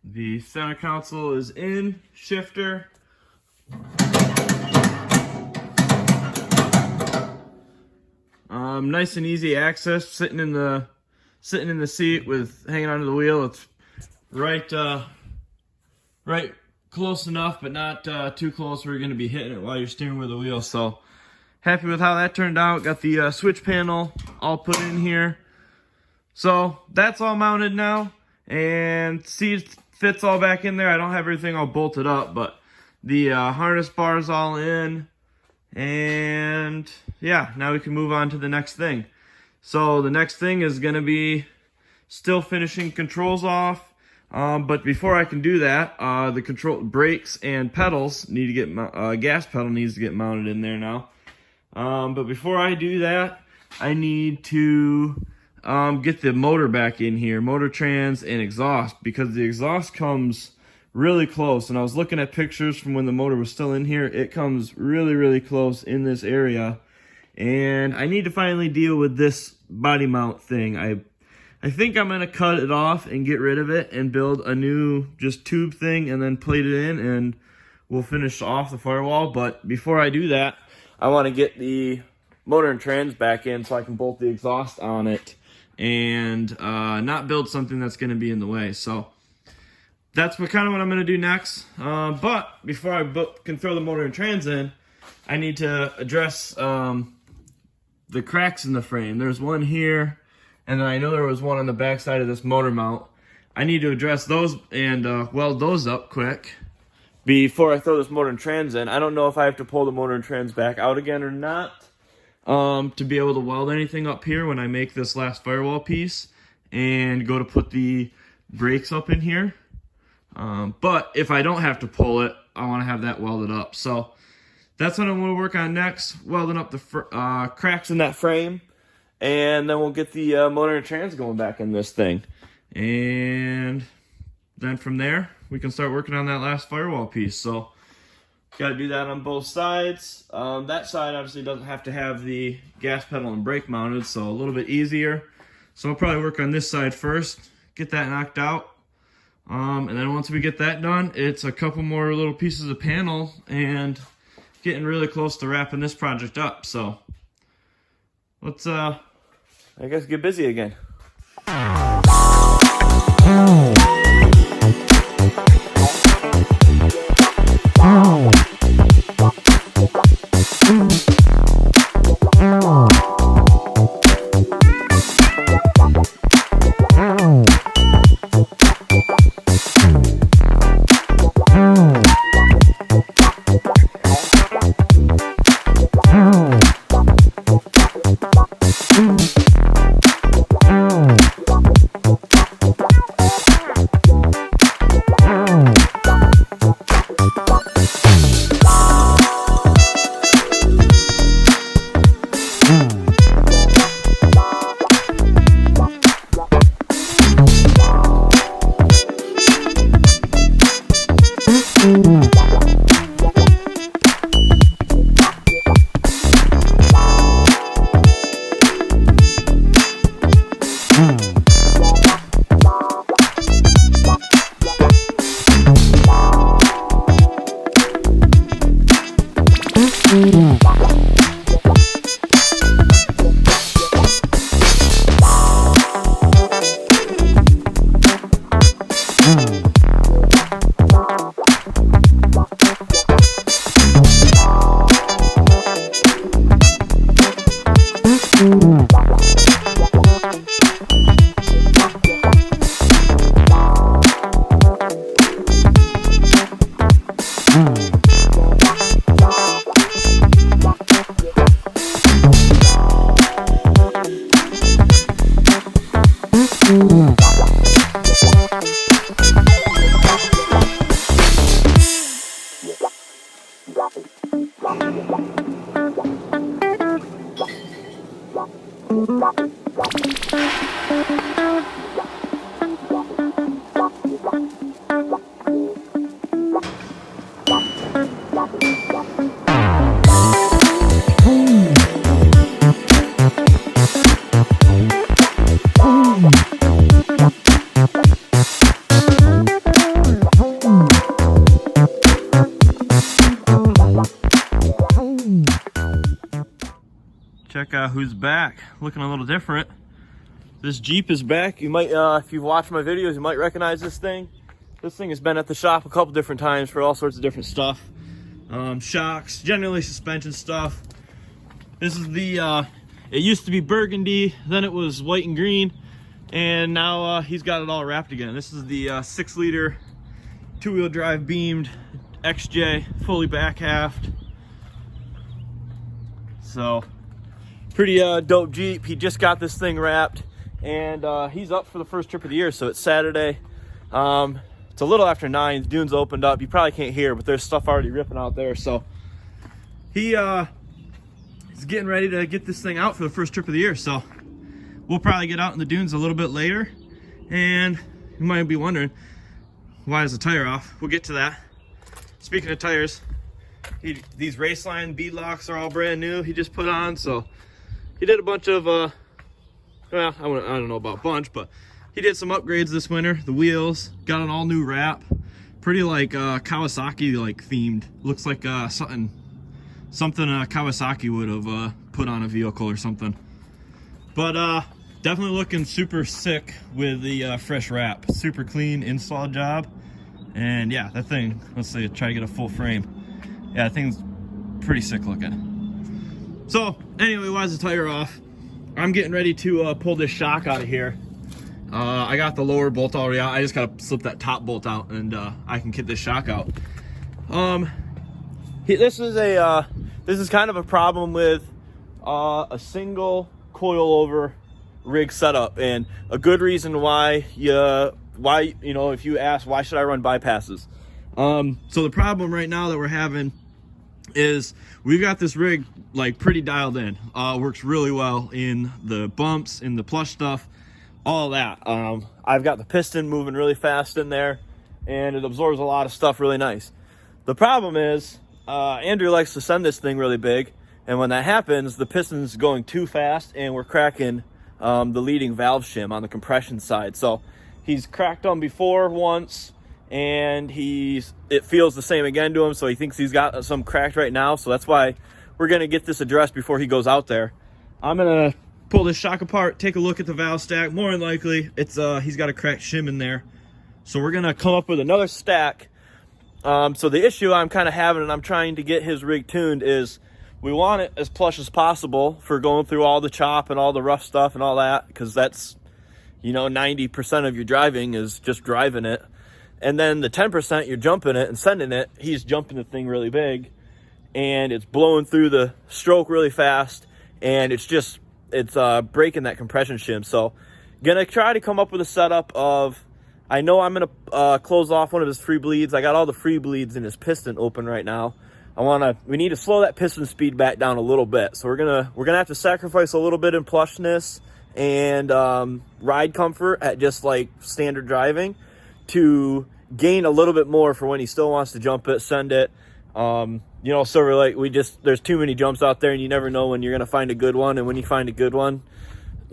The center console is in, shifter. Nice and easy access, sitting in the seat with hanging onto the wheel. It's right close enough, but not too close where you're going to be hitting it while you're steering with the wheel. So happy with how that turned out. Got the switch panel all put in here. So that's all mounted now, and seat fits all back in there. I don't have everything all bolted up, but the harness bar is all in. And yeah, now we can move on to the next thing. So the next thing is going to be still finishing controls off. But before I can do that, the control brakes and pedals need to get gas pedal needs to get mounted in there now. But before I do that, I need to get the motor back in here, motor trans and exhaust, because the exhaust comes really close. And I was looking at pictures from when the motor was still in here. It comes really, really close in this area. And I need to finally deal with this body mount thing. I think I'm gonna cut it off and get rid of it and build a new just tube thing and then plate it in, and we'll finish off the firewall. But before I do that, I want to get the motor and trans back in so I can bolt the exhaust on it and not build something that's going to be in the way. So that's kind of what I'm going to do next. But before I can throw the motor and trans in, I need to address the cracks in the frame. There's one here, and then I know there was one on the back side of this motor mount. I need to address those and weld those up quick before I throw this motor and trans in. I don't know if I have to pull the motor and trans back out again or not to be able to weld anything up here when I make this last firewall piece and go to put the brakes up in here. But if I don't have to pull it, I want to have that welded up. So that's what I'm going to work on next, welding up the cracks in that frame, and then we'll get the motor and trans going back in this thing. And then from there, we can start working on that last firewall piece. So got to do that on both sides. That side obviously doesn't have to have the gas pedal and brake mounted, so a little bit easier. So I'll probably work on this side first, get that knocked out. And then once we get that done, it's a couple more little pieces of panel and getting really close to wrapping this project up. So let's, I guess, get busy again. Check out who's back, looking a little different. This Jeep is back. You might, if you've watched my videos, you might recognize this thing. This thing has been at the shop a couple different times for all sorts of different stuff. Shocks, generally suspension stuff. This is the, it used to be burgundy, then it was white and green, and now he's got it all wrapped again. This is the 6-liter two-wheel drive beamed XJ, fully back halved. So, pretty dope Jeep. He just got this thing wrapped, and he's up for the first trip of the year. So it's Saturday. It's a little after 9. Dune's opened up. You probably can't hear, but there's stuff already ripping out there. So he's getting ready to get this thing out for the first trip of the year. So we'll probably get out in the dunes a little bit later. And you might be wondering, why is the tire off? We'll get to that. Speaking of tires, these Raceline bead locks are all brand new. He just put on, so he did a bunch of, well, I don't know about bunch, but he did some upgrades this winter. The wheels, got an all new wrap. Pretty like Kawasaki like themed. Looks like something Kawasaki would have put on a vehicle or something. But definitely looking super sick with the fresh wrap. Super clean install job. And yeah, that thing, let's see, try to get a full frame. Yeah, that thing's pretty sick looking. So anyway, why is the tire off? I'm getting ready to pull this shock out of here. I got the lower bolt already out. I just gotta slip that top bolt out and I can get this shock out. This is kind of a problem with a single coilover rig setup, and a good reason why if you ask why should I run bypasses. So the problem right now that we're having is we've got this rig like pretty dialed in. Works really well in the bumps, in the plush stuff, all that. I've got the piston moving really fast in there, and it absorbs a lot of stuff really nice. The problem is Andrew likes to send this thing really big, and when that happens, the piston's going too fast and we're cracking the leading valve shim on the compression side. So he's cracked them before once, and it feels the same again to him, so he thinks he's got some cracked right now. So that's why we're gonna get this addressed before he goes out there. I'm gonna pull this shock apart, take a look at the valve stack. More than likely it's he's got a cracked shim in there, so we're gonna come up with another stack. So the issue I'm kind of having, and I'm trying to get his rig tuned, is we want it as plush as possible for going through all the chop and all the rough stuff and all that, because that's 90% of your driving is just driving it. And then the 10% you're jumping it and sending it, he's jumping the thing really big, and it's blowing through the stroke really fast, and it's breaking that compression shim. So gonna try to come up with a setup of, I know I'm gonna close off one of his free bleeds. I got all the free bleeds in his piston open right now. We need to slow that piston speed back down a little bit. So we're gonna have to sacrifice a little bit in plushness and ride comfort at just like standard driving to gain a little bit more for when he still wants to jump it, send it. Silver Lake, there's too many jumps out there, and you never know when you're gonna find a good one. And when you find a good one,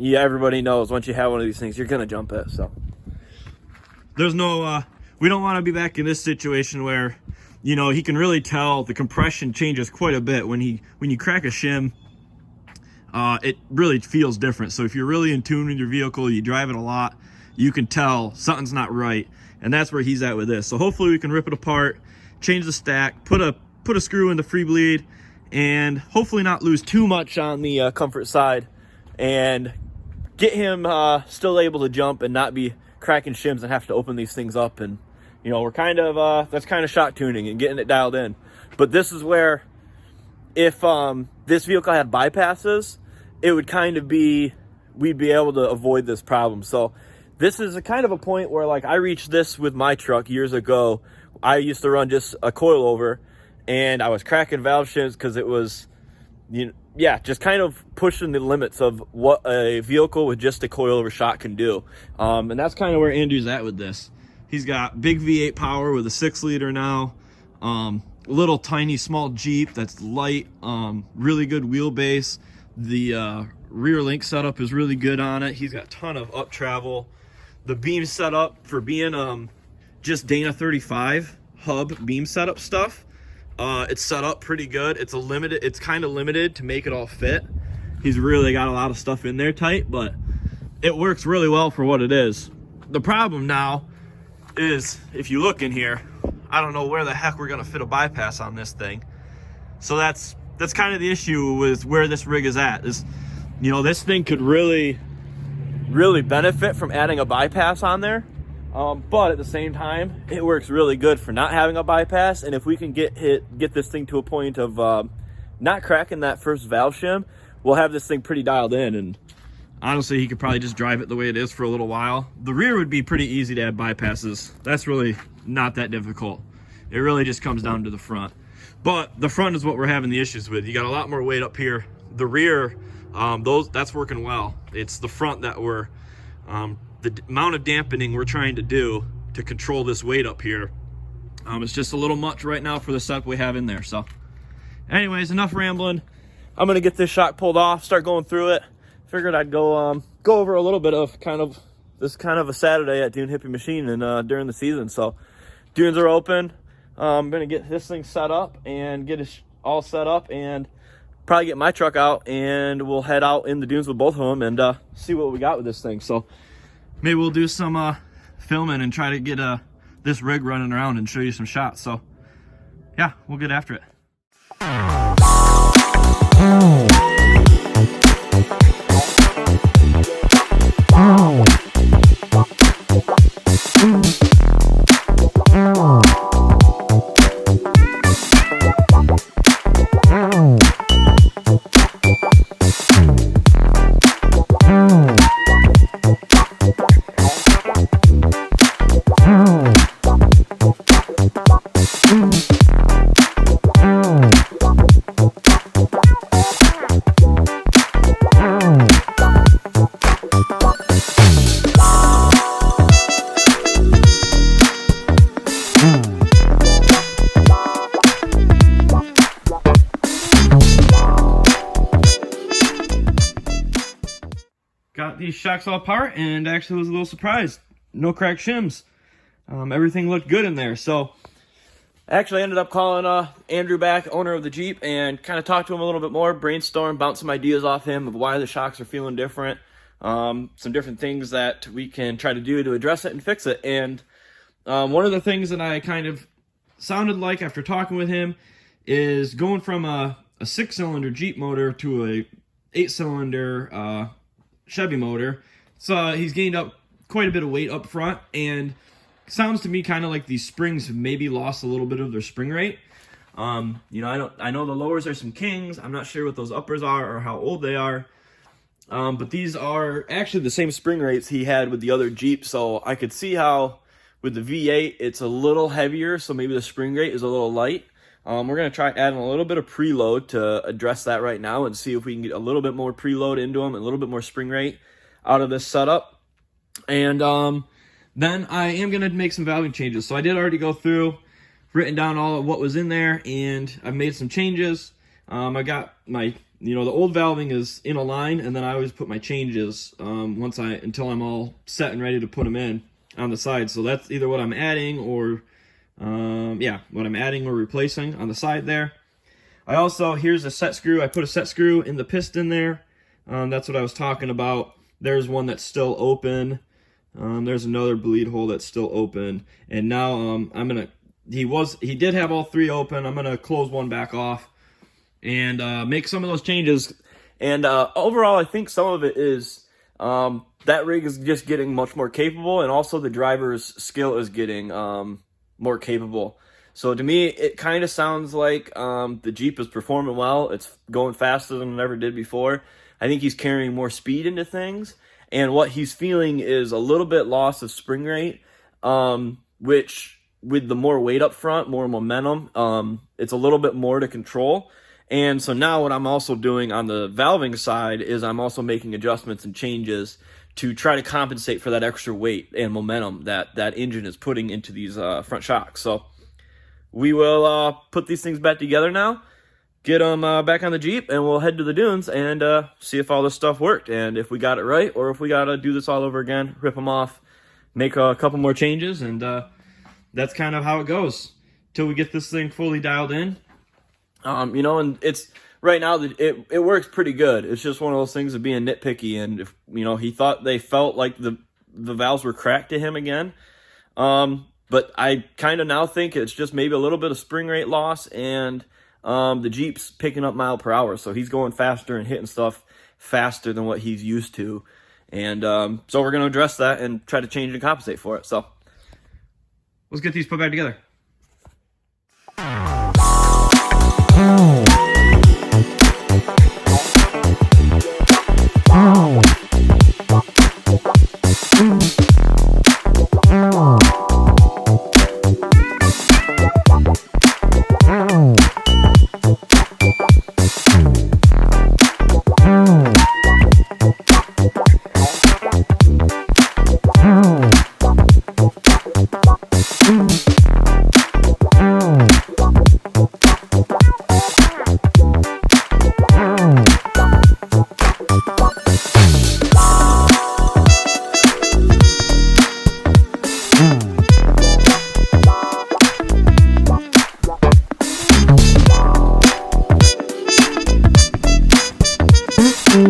everybody knows once you have one of these things, you're gonna jump it. So there's no, we don't want to be back in this situation where, he can really tell the compression changes quite a bit when you crack a shim. It really feels different. So if you're really in tune with your vehicle, you drive it a lot, you can tell something's not right, and that's where he's at with this. So hopefully we can rip it apart, change the stack, put a screw in the free bleed, and hopefully not lose too much on the comfort side, and get him still able to jump and not be cracking shims and have to open these things up. And we're kind of that's kind of shock tuning and getting it dialed in. But this is where, if this vehicle had bypasses, it would kind of be, we'd be able to avoid this problem. So this is a kind of a point where, like, I reached this with my truck years ago. I used to run just a coilover, and I was cracking valve shims because it was, just kind of pushing the limits of what a vehicle with just a coilover shock can do. And that's kind of where Andrew's at with this. He's got big V8 power with a 6-liter now. Little tiny small Jeep that's light, really good wheelbase. The rear link setup is really good on it. He's got a ton of up travel. The beam setup, for being just Dana 35 hub beam setup stuff, it's set up pretty good. It's kind of limited to make it all fit. He's really got a lot of stuff in there tight, but it works really well for what it is. The problem now is, if you look in here, I don't know where the heck we're gonna fit a bypass on this thing. So that's kind of the issue with where this rig is at. Is, this thing could really benefit from adding a bypass on there, but at the same time, it works really good for not having a bypass. And if we can get this thing to a point of not cracking that first valve shim, we'll have this thing pretty dialed in. And honestly, he could probably just drive it the way it is for a little while. The rear would be pretty easy to add bypasses. That's really not that difficult. It really just comes down to the front. But the front is what we're having the issues with. You got a lot more weight up here. The rear, that's working well. It's the front that the amount of dampening we're trying to do to control this weight up here. It's just a little much right now for the setup we have in there. So anyways, enough rambling. I'm gonna get this shock pulled off, start going through it. Figured I'd go over a little bit of kind of a Saturday at Dune Hippie Machine and during the season. So dunes are open. I'm gonna get this thing set up and get it all set up and probably get my truck out, and we'll head out in the dunes with both of them and see what we got with this thing. So maybe we'll do some filming and try to get this rig running around and show you some shots. So yeah, we'll get after it. Got these shocks all apart and actually was a little surprised. No cracked shims. Everything looked good in there. So actually ended up calling Andrew back, owner of the Jeep, and kind of talked to him a little bit more, brainstorm, bounce some ideas off him of why the shocks are feeling different, some different things that we can try to do to address it and fix it. And one of the things that I kind of sounded like after talking with him is going from a 6-cylinder Jeep motor to a 8-cylinder Chevy motor. So he's gained up quite a bit of weight up front, and sounds to me kind of like these springs have maybe lost a little bit of their spring rate. You know, I know the lowers are some kings. I'm not sure what those uppers are or how old they are. But these are actually the same spring rates he had with the other Jeep. So I could see how with the V8 it's a little heavier, so maybe the spring rate is a little light. We're going to try adding a little bit of preload to address that right now and see if we can get a little bit more preload into them, a little bit more spring rate out of this setup. And then I am going to make some valving changes. So I did already go through, written down all of what was in there, and I made some changes. I got my, the old valving is in a line, and then I always put my changes until I'm all set and ready to put them in on the side. So that's either what I'm adding or what I'm adding or replacing on the side there. I also, here's a set screw. I put a set screw in the piston there. That's what I was talking about. There's one that's still open. There's another bleed hole that's still open. And now he did have all three open. I'm gonna close one back off and make some of those changes. And overall, I think some of it is that rig is just getting much more capable, and also the driver's skill is getting more capable. So to me, it kind of sounds like the Jeep is performing well. It's going faster than it ever did before. I think he's carrying more speed into things, and what he's feeling is a little bit loss of spring rate, which with the more weight up front, more momentum, it's a little bit more to control. And so now what I'm also doing on the valving side is I'm also making adjustments and changes to try to compensate for that extra weight and momentum that that engine is putting into these front shocks. So we will put these things back together now, get them back on the Jeep, and we'll head to the dunes and see if all this stuff worked and if we got it right, or if we got to do this all over again, rip them off, make a couple more changes, and that's kind of how it goes till we get this thing fully dialed in. And it's right now that it works pretty good. It's just one of those things of being nitpicky, and if he thought they felt like the valves were cracked to him again. But I kind of now think it's just maybe a little bit of spring rate loss, and the Jeep's picking up mile per hour, so he's going faster and hitting stuff faster than what he's used to. And so we're going to address that and try to change and compensate for it. So let's get these put back together. Well,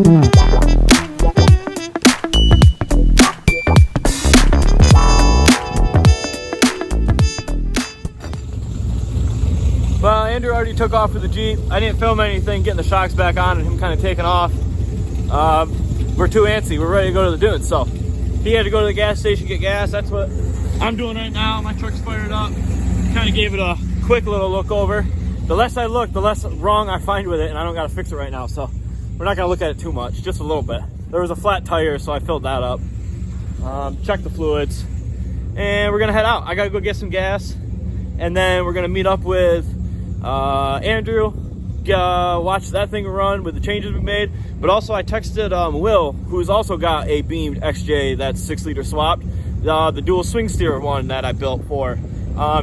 Andrew already took off for the Jeep. I didn't film anything getting the shocks back on and him kind of taking off. We're too antsy. We're ready to go to the dunes. So he had to go to the gas station, get gas. That's what I'm doing right now. My truck's fired up. Kind of gave it a quick little look over. The less I look, the less wrong I find with it, and I don't got to fix it right now. So we're not going to look at it too much, just a little bit. There was a flat tire, so I filled that up. Check the fluids, and we're going to head out. I got to go get some gas, and then we're going to meet up with Andrew, watch that thing run with the changes we made. But also I texted Will, who's also got a beamed XJ that's 6-liter swapped, the dual swing steer one that I built for.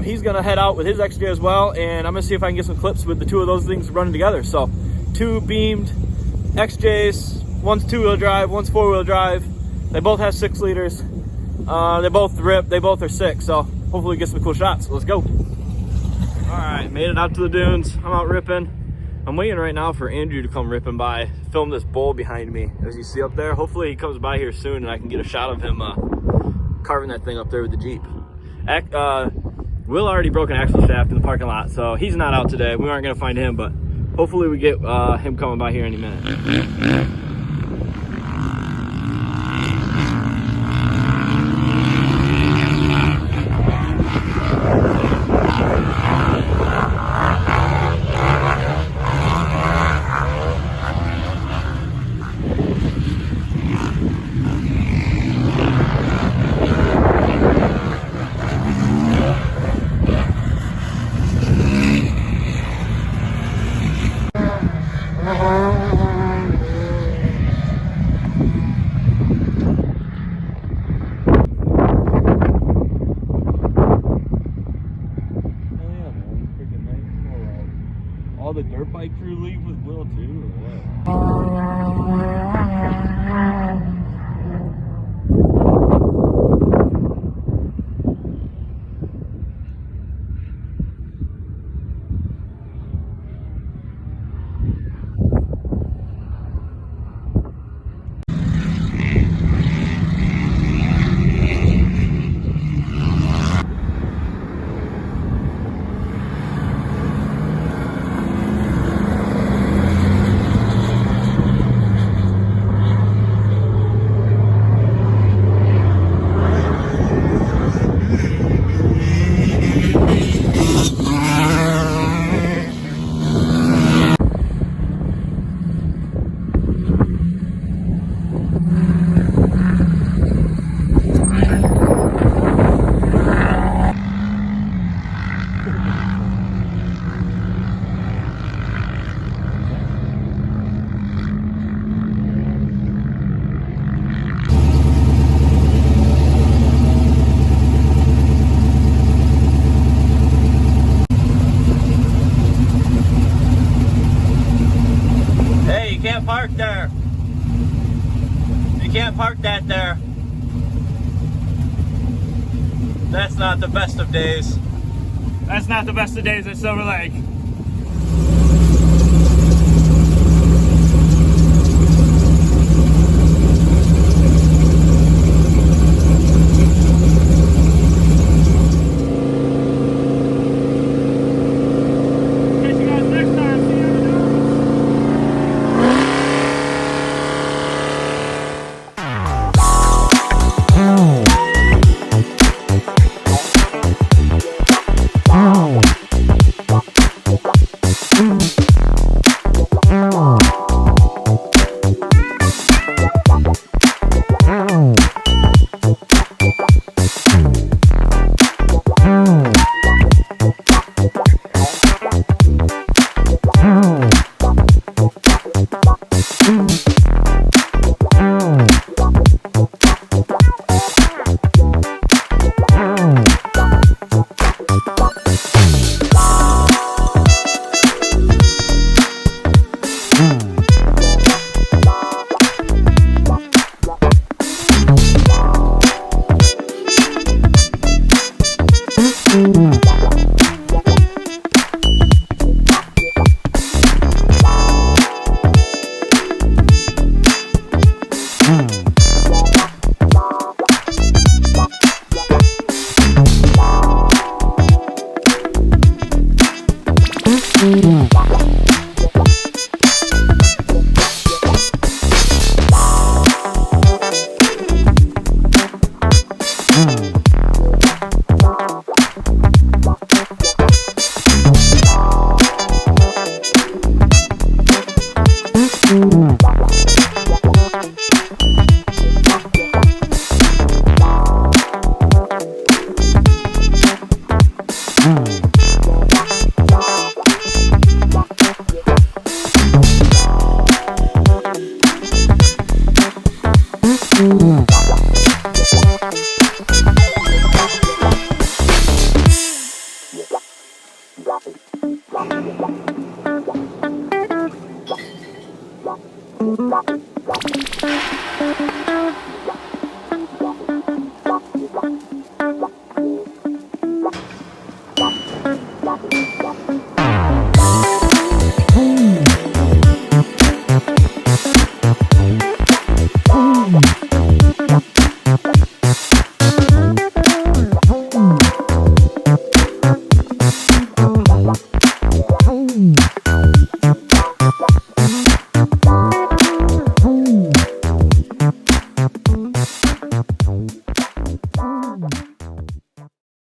He's gonna head out with his XJ as well, and I'm gonna see if I can get some clips with the two of those things running together. So 2 beamed XJs, one's 2-wheel drive, one's 4-wheel drive. They both have 6 liters. They both rip, they both are sick, so hopefully we get some cool shots. Let's go. All right, made it out to the dunes. I'm out ripping. I'm waiting right now for Andrew to come ripping by, film this bull behind me, as you see up there. Hopefully he comes by here soon and I can get a shot of him carving that thing up there with the Jeep. Will already broke an axle shaft in the parking lot, so he's not out today. We aren't gonna find him, but hopefully we get him coming by here any minute. All the dirt bike crew leave with Will too, or what? Park there. You can't park that there. That's not the best of days. That's not the best of days at Silver Lake.